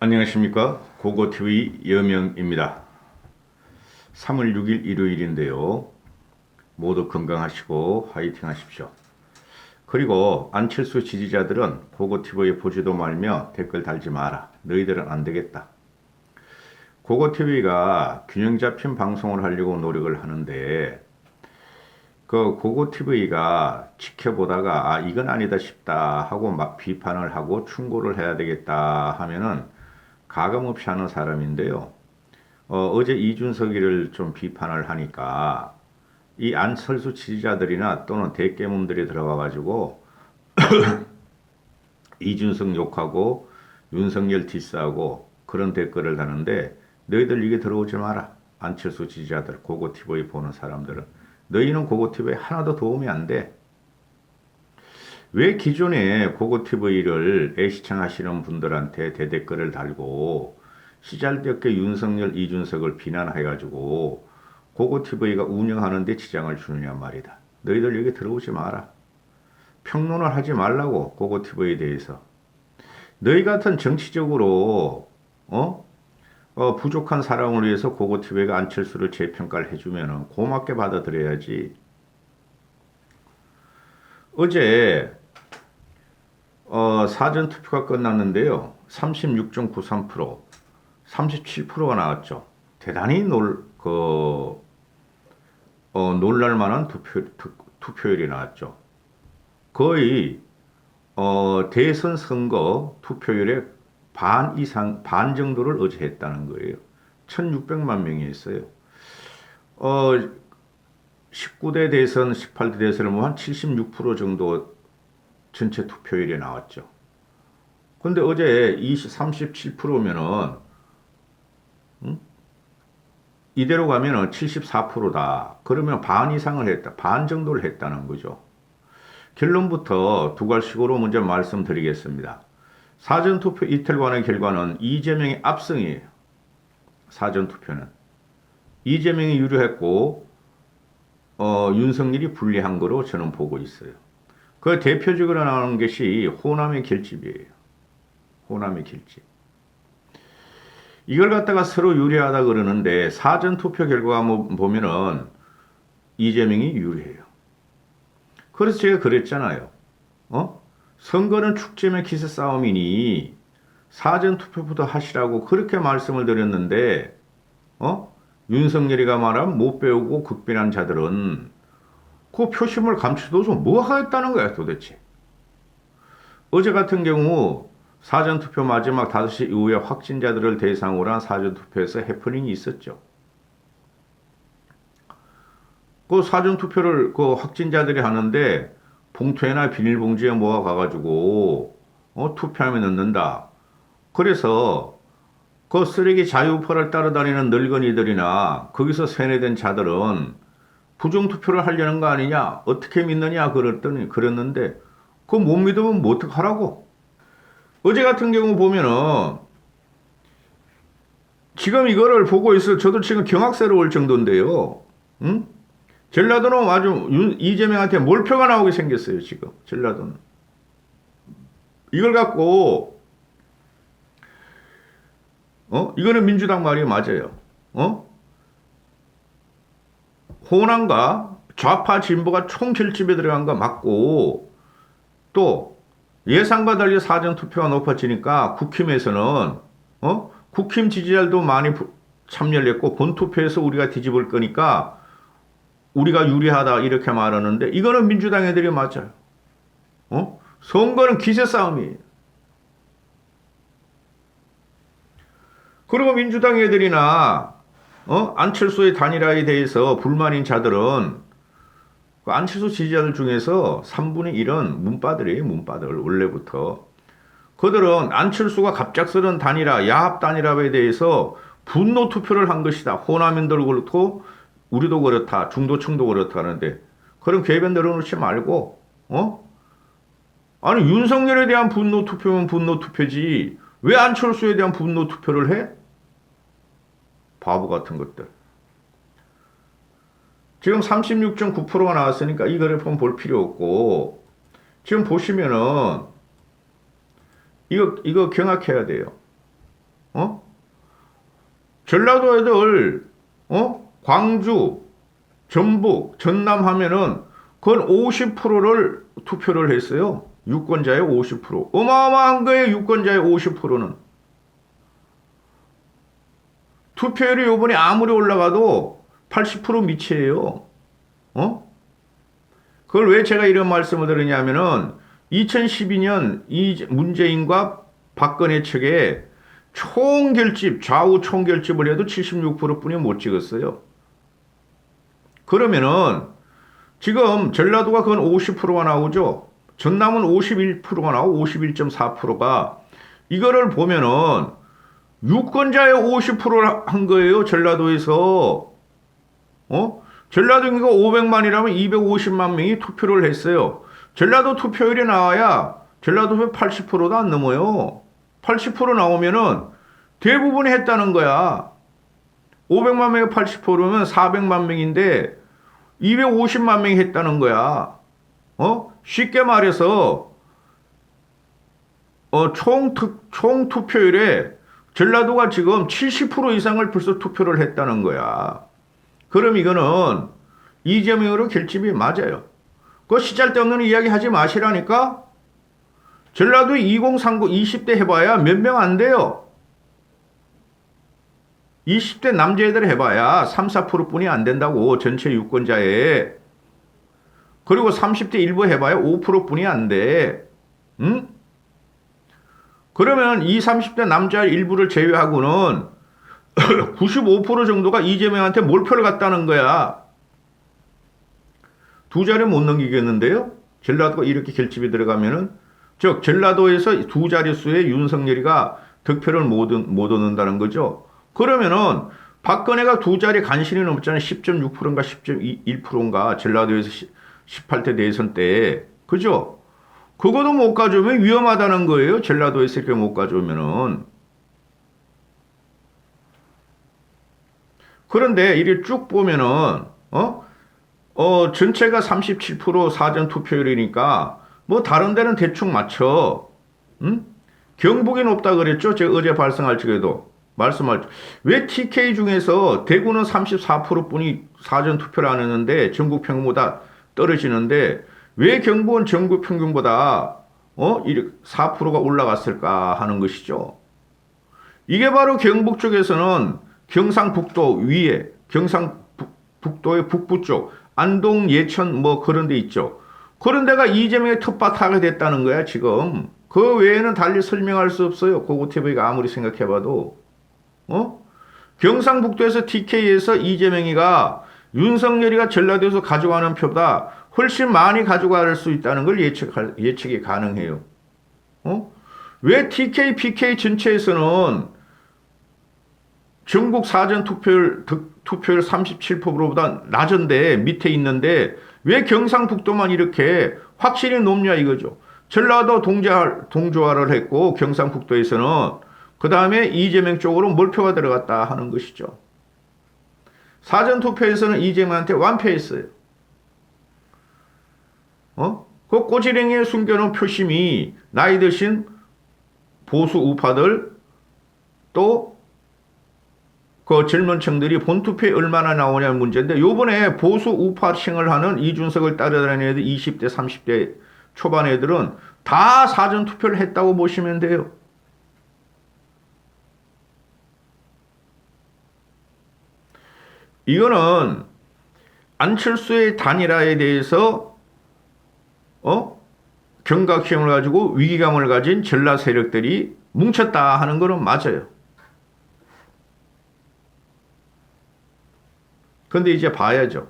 안녕하십니까. 고고TV 여명입니다. 3월 6일 일요일인데요. 모두 건강하시고 화이팅 하십시오. 그리고 안철수 지지자들은 고고TV 보지도 말며 댓글 달지 마라. 너희들은 안 되겠다. 고고TV가 균형 잡힌 방송을 하려고 노력을 하는데 그 고고TV가 지켜보다가 이건 아니다 싶다 하고 막 비판을 하고 충고를 해야 되겠다 하면은 가감없이 하는 사람인데요. 어제 이준석이를 좀 비판을 하니까 이 안철수 지지자들이나 또는 대깨문들이 들어가가지고 이준석 욕하고 윤석열 디스하고 그런 댓글을 다는데 너희들 이게 들어오지 마라. 안철수 지지자들, 고고TV 보는 사람들은. 너희는 고고TV에 하나도 도움이 안 돼. 왜 기존에 고고TV를 애시청하시는 분들한테 대댓글을 달고 시잘데없게 윤석열, 이준석을 비난해가지고 고고TV가 운영하는 데 지장을 주느냐 말이다. 너희들 여기 들어오지 마라. 평론을 하지 말라고 고고TV에 대해서. 너희 같은 정치적으로 부족한 사람을 위해서 고고TV가 안철수를 재평가를 해주면 고맙게 받아들여야지. 어제 사전투표가 끝났는데요. 36.93%, 37%가 나왔죠. 대단히 놀랄만한 투표율이 나왔죠. 거의 대선 선거 투표율의 반 이상, 반 정도를 어제 했다는 거예요. 1600만 명이 했어요. 19대 대선, 18대 대선을 보면 한 76% 정도 전체 투표율이 나왔죠. 근데 어제 37%면은, 이대로 가면은 74%다. 그러면 반 이상을 했다. 반 정도를 했다는 거죠. 결론부터 두 가지식으로 먼저 말씀드리겠습니다. 사전투표 이틀간의 결과는 이재명의 압승이에요. 사전투표는. 이재명이 유리했고, 윤석열이 불리한 거로 저는 보고 있어요. 그 대표적으로 나오는 것이 호남의 결집이에요. 호남의 결집. 이걸 갖다가 서로 유리하다 그러는데 사전투표 결과 보면은 이재명이 유리해요. 그래서 제가 그랬잖아요. 선거는 축제의 기세 싸움이니 사전투표부터 하시라고 그렇게 말씀을 드렸는데 윤석열이가 말한 못 배우고 극빈한 자들은 그 표심을 감추도록 뭐 하겠다는 거야 도대체. 어제 같은 경우 사전투표 마지막 5시 이후에 확진자들을 대상으로 한 사전투표에서 해프닝이 있었죠. 그 사전투표를 그 확진자들이 하는데 봉투에나 비닐봉지에 모아가가지고 투표함에 넣는다. 그래서 그 쓰레기 자유우파를 따라다니는 늙은이들이나 거기서 세뇌된 자들은 부정투표를 하려는 거 아니냐? 어떻게 믿느냐? 그랬는데 그거 못 믿으면 뭐 어떡하라고? 어제 같은 경우 보면은 지금 이거를 보고 있어. 저도 지금 경악스러울 정도인데요. 응? 전라도는 아주 이재명한테 몰표가 나오게 생겼어요. 지금 전라도는. 이걸 갖고 이거는 민주당 말이 맞아요. 호남과 좌파 진보가 총결집에 들어간 거 맞고 또 예상과 달리 사전투표가 높아지니까 국힘에서는 국힘 지지자들도 많이 참여를 했고 본투표에서 우리가 뒤집을 거니까 우리가 유리하다 이렇게 말하는데 이거는 민주당 애들이 맞아요. 선거는 기세 싸움이에요. 그리고 민주당 애들이나 안철수의 단일화에 대해서 불만인 자들은 그 안철수 지지자들 중에서 3분의 1은 문바들이에요. 문바들 원래부터. 그들은 안철수가 갑작스런 단일화, 야합 단일화에 대해서 분노 투표를 한 것이다. 호남인들 그렇고 우리도 그렇다. 중도층도 그렇다 하는데 그런 궤변 늘어놓지 말고 아니 윤석열에 대한 분노 투표면 분노 투표지 왜 안철수에 대한 분노 투표를 해? 바보 같은 것들. 지금 36.9%가 나왔으니까 이 그래프는 볼 필요 없고 지금 보시면은 이거 경악해야 돼요. 어? 전라도 애들, 광주, 전북, 전남 하면은 그건 50%를 투표를 했어요. 유권자의 50%. 어마어마한 거예요, 유권자의 50%는. 투표율이 요번에 아무리 올라가도 80% 미치예요. 그걸 왜 제가 이런 말씀을 드리냐면은 2012년 이 문재인과 박근혜 측에 총결집, 좌우 총결집을 해도 76%뿐이 못 찍었어요. 그러면은 지금 전라도가 그건 50%가 나오죠. 전남은 51%가 나오고 51.4%가 이거를 보면은 유권자의 50%를 한 거예요. 전라도에서. 전라도 인구가 500만이라면 250만 명이 투표를 했어요. 전라도 투표율이 나와야 전라도 80%도 안 넘어요. 80% 나오면은 대부분이 했다는 거야. 500만 명의 80%면 400만 명인데 250만 명이 했다는 거야. 쉽게 말해서 총 투표율에 전라도가 지금 70% 이상을 벌써 투표를 했다는 거야. 그럼 이거는 이재명으로 결집이 맞아요. 그 시잘데없는 이야기 하지 마시라니까. 전라도 2039 20대 해봐야 몇 명 안 돼요. 20대 남자애들 해봐야 3, 4%뿐이 안 된다고 전체 유권자에. 그리고 30대 일부 해봐야 5%뿐이 안 돼. 응? 그러면 20, 30대 남자 일부를 제외하고는 95% 정도가 이재명한테 몰표를 갔다는 거야. 두 자리 못 넘기겠는데요? 전라도가 이렇게 결집이 들어가면은, 즉 전라도에서 두 자릿수의 윤석열이가 득표를 못 얻는다는 거죠. 그러면은 박근혜가 두 자리 간신히 넘었잖아요. 10.6%인가 10.1%인가 전라도에서 18대 대선 때. 그죠? 그거도 못 가져오면 위험하다는 거예요. 전라도에서 이렇게 못 가져오면은. 그런데 이렇게 쭉 보면은, 전체가 37% 사전 투표율이니까, 뭐 다른 데는 대충 맞춰. 응? 경북이 높다 그랬죠? 제가 어제 발생할 적에도. 왜 TK 중에서 대구는 34%뿐이 사전 투표를 안 했는데 전국 평균보다 떨어지는데 왜 경북은 전국 평균보다 4%가 올라갔을까 하는 것이죠. 이게 바로 경북 쪽에서는 경상북도 위에 경상북도의 북부 쪽 안동 예천 뭐 그런 데 있죠. 그런 데가 이재명의 텃밭하게 됐다는 거야 지금. 그 외에는 달리 설명할 수 없어요. 고고TV가 아무리 생각해봐도. 경상북도에서 TK에서 이재명이가 윤석열이가 전라도에서 가져가는 표보다 훨씬 많이 가져갈 수 있다는 걸 예측이 가능해요. 왜 TK, PK 전체에서는 전국 사전 투표율 37%보다 낮은데 밑에 있는데 왜 경상북도만 이렇게 확실히 높냐 이거죠. 전라도 동조화를 했고 경상북도에서는 그 다음에 이재명 쪽으로 몰표가 들어갔다 하는 것이죠. 사전투표에서는 이재명한테 완패했어요. 그 꼬지랭이에 숨겨놓은 표심이 나이 드신 보수 우파들 또 그 젊은 층들이 본투표에 얼마나 나오냐는 문제인데 요번에 보수 우파층을 하는 이준석을 따라다니는 애들 20대 30대 초반 애들은 다 사전투표를 했다고 보시면 돼요. 이거는 안철수의 단일화에 대해서 경각심을 가지고 위기감을 가진 전라 세력들이 뭉쳤다 하는 거는 맞아요. 근데 이제 봐야죠.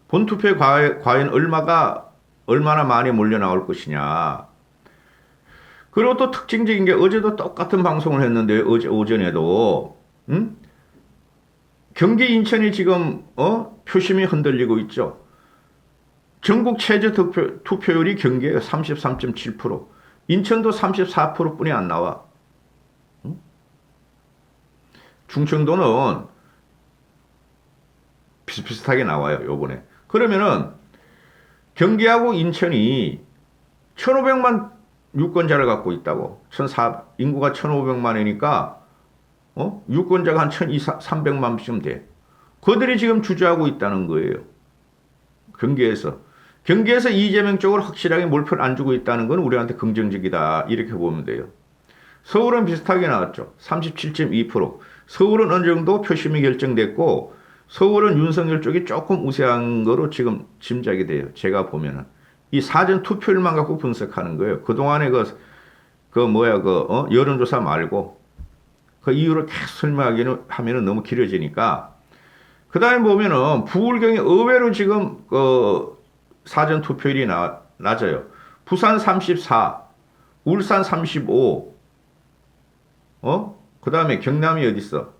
본투표에 과연 얼마나 많이 몰려 나올 것이냐. 그리고 또 특징적인 게 어제도 똑같은 방송을 했는데 어제 오전에도 경기 인천이 지금 표심이 흔들리고 있죠. 전국 최저 투표율이 경기에 33.7%, 인천도 34%뿐이 안 나와. 충청도는 비슷비슷하게 나와요, 요번에. 그러면은 경기하고 인천이 1,500만 유권자를 갖고 있다고. 인구가 1,500만이니까 유권자가 한 1,300만쯤 돼. 그들이 지금 주저하고 있다는 거예요. 경기에서. 경기에서 이재명 쪽으로 확실하게 몰표를 안 주고 있다는 건 우리한테 긍정적이다. 이렇게 보면 돼요. 서울은 비슷하게 나왔죠. 37.2%. 서울은 어느 정도 표심이 결정됐고 서울은 윤석열 쪽이 조금 우세한 거로 지금 짐작이 돼요. 제가 보면은. 이 사전 투표율만 갖고 분석하는 거예요. 그동안에 여론조사 말고 그 이유를 계속 설명하면은 너무 길어지니까 그 다음에 보면은 부울경이 의외로 지금 사전 투표율이 낮아요. 부산 34, 울산 35, 그 다음에 경남이 어디 있어?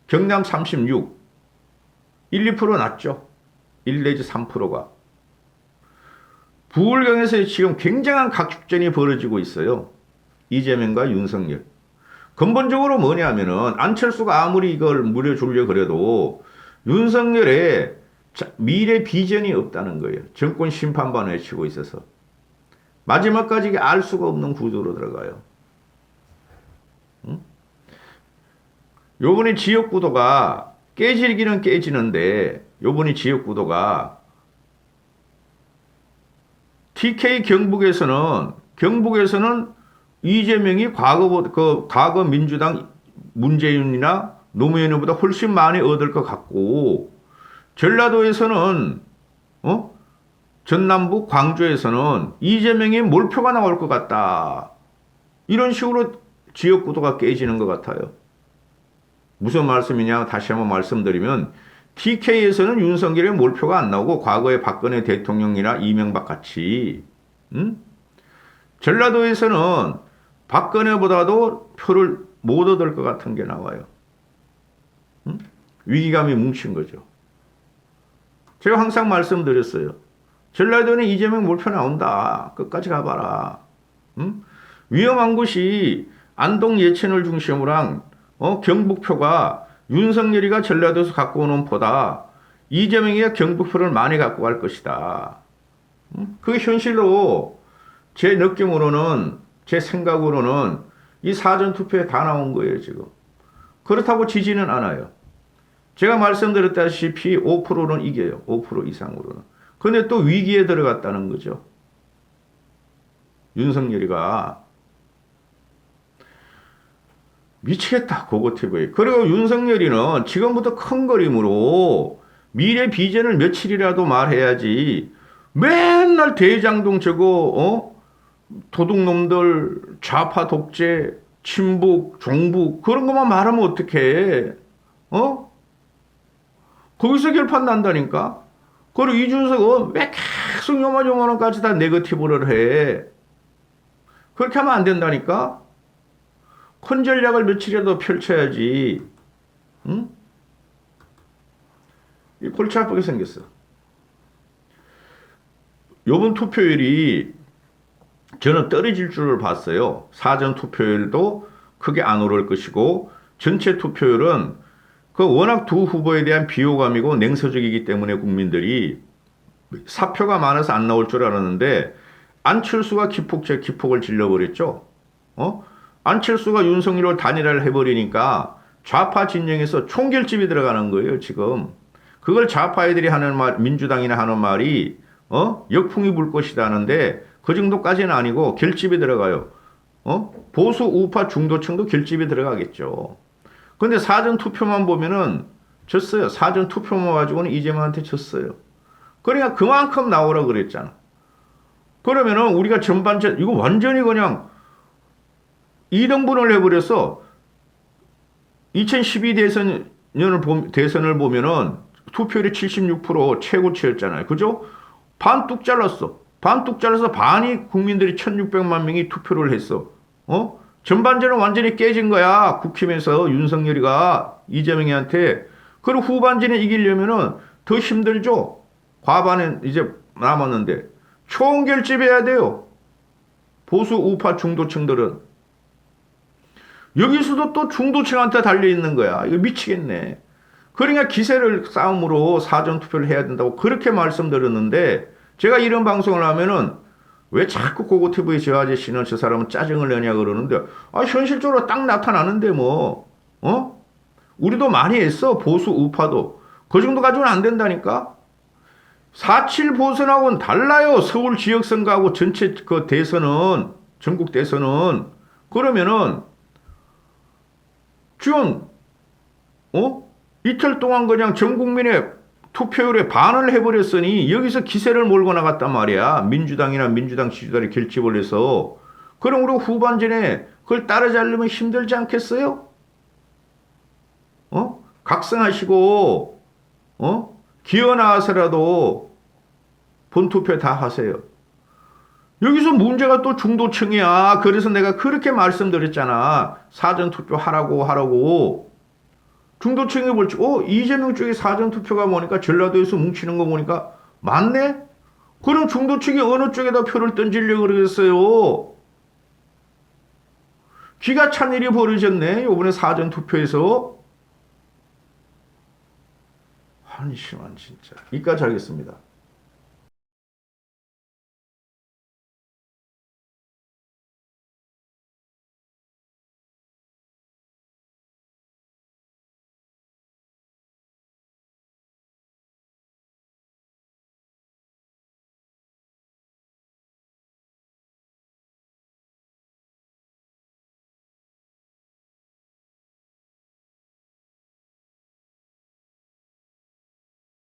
경남 36, 1, 2% 낮죠. 1 내지 3%가. 부울경에서 지금 굉장한 각축전이 벌어지고 있어요. 이재명과 윤석열. 근본적으로 뭐냐면은 안철수가 아무리 이걸 물려주려 그래도 윤석열의 미래 비전이 없다는 거예요. 정권 심판반 외치고 있어서. 마지막까지 알 수가 없는 구조로 들어가요. 응? 요번에 지역구도가 깨지기는 깨지는데 요번에 지역구도가 TK 경북에서는 이재명이 과거 민주당 문재인이나 노무현보다 훨씬 많이 얻을 것 같고 전라도에서는 전남부 광주에서는 이재명이 몰표가 나올 것 같다. 이런 식으로 지역구도가 깨지는 것 같아요. 무슨 말씀이냐 다시 한번 말씀드리면 TK에서는 윤석열의 몰표가 안 나오고 과거에 박근혜 대통령이나 이명박 같이 전라도에서는 박근혜보다도 표를 못 얻을 것 같은 게 나와요. 위기감이 뭉친 거죠. 제가 항상 말씀드렸어요. 전라도는 이재명 몰표 나온다. 끝까지 가봐라. 위험한 곳이 안동 예천을 중심으로 한 경북표가 윤석열이가 전라도에서 갖고 오는 보다 이재명이가 경북표를 많이 갖고 갈 것이다. 그 현실로 제 느낌으로는 제 생각으로는 이 사전투표에 다 나온 거예요 지금. 그렇다고 지지는 않아요. 제가 말씀드렸다시피 5%는 이겨요. 5% 이상으로는. 근데 또 위기에 들어갔다는 거죠. 윤석열이가. 미치겠다. 고고TV. 그리고 윤석열이는 지금부터 큰 그림으로 미래 비전을 며칠이라도 말해야지 맨날 대장동 도둑놈들 좌파 독재 친북 종북 그런 것만 말하면 어떡해. 거기서 결판 난다니까. 그리고 이준석은 왜 계속 요만요만한까지 다 네거티브를 해. 그렇게 하면 안 된다니까. 큰 전략을 며칠이라도 펼쳐야지. 응? 이 골치 아프게 생겼어. 요번 투표율이 저는 떨어질 줄을 봤어요. 사전 투표율도 크게 안 오를 것이고 전체 투표율은 워낙 두 후보에 대한 비호감이고 냉소적이기 때문에 국민들이 사표가 많아서 안 나올 줄 알았는데 안철수가 기폭을 질러버렸죠. 안철수가 윤석열을 단일화를 해버리니까 좌파 진영에서 총결집이 들어가는 거예요, 지금. 그걸 좌파 애들이 하는 말, 민주당이나 하는 말이, 역풍이 불 것이다 하는데 그 정도까지는 아니고 결집이 들어가요. 보수 우파 중도층도 결집이 들어가겠죠. 근데 사전 투표만 보면은 졌어요. 사전 투표만 가지고는 이재명한테 졌어요. 그러니까 그만큼 나오라 그랬잖아. 그러면은 우리가 이거 완전히 그냥 2등분을 해버려서 2012 대선을 보면은 투표율이 76% 최고치였잖아요. 그죠? 반 뚝 잘랐어. 반 뚝 잘라서 반이 국민들이 1600만 명이 투표를 했어. 전반전은 완전히 깨진 거야. 국힘에서 윤석열이가 이재명이한테. 그리고 후반전에 이기려면은 더 힘들죠. 과반은 이제 남았는데. 총결집해야 돼요. 보수 우파 중도층들은. 여기서도 또 중도층한테 달려있는 거야. 이거 미치겠네. 그러니까 기세를 싸움으로 사전투표를 해야 된다고 그렇게 말씀드렸는데 제가 이런 방송을 하면은 왜 자꾸 고고TV에 저 아저씨는 저 사람은 짜증을 내냐 그러는데 현실적으로 딱 나타나는데 뭐 어? 우리도 많이 했어. 보수 우파도. 그 정도 가지고는 안 된다니까. 4.7 보선하고는 달라요. 서울 지역선거하고 전체 그 대선은, 전국 대선은. 그러면은, 지금, 이틀 동안 그냥 전 국민의 투표율에 반을 해버렸으니 여기서 기세를 몰고 나갔단 말이야. 민주당이나 민주당 지지자들이 결집을 해서. 그럼 우리 후반전에 그걸 따라잡으려면 힘들지 않겠어요? 각성하시고, 기어 나와서라도 본투표 다 하세요. 여기서 문제가 또 중도층이야. 그래서 내가 그렇게 말씀드렸잖아. 사전투표 하라고. 중도층이 볼지, 이재명 쪽에 사전투표가 뭐니까 전라도에서 뭉치는 거 보니까 맞네? 그럼 중도층이 어느 쪽에다 표를 던지려고 그러겠어요? 기가 찬 일이 벌어졌네. 이번에 사전투표에서. 한심한 진짜. 이까지 하겠습니다.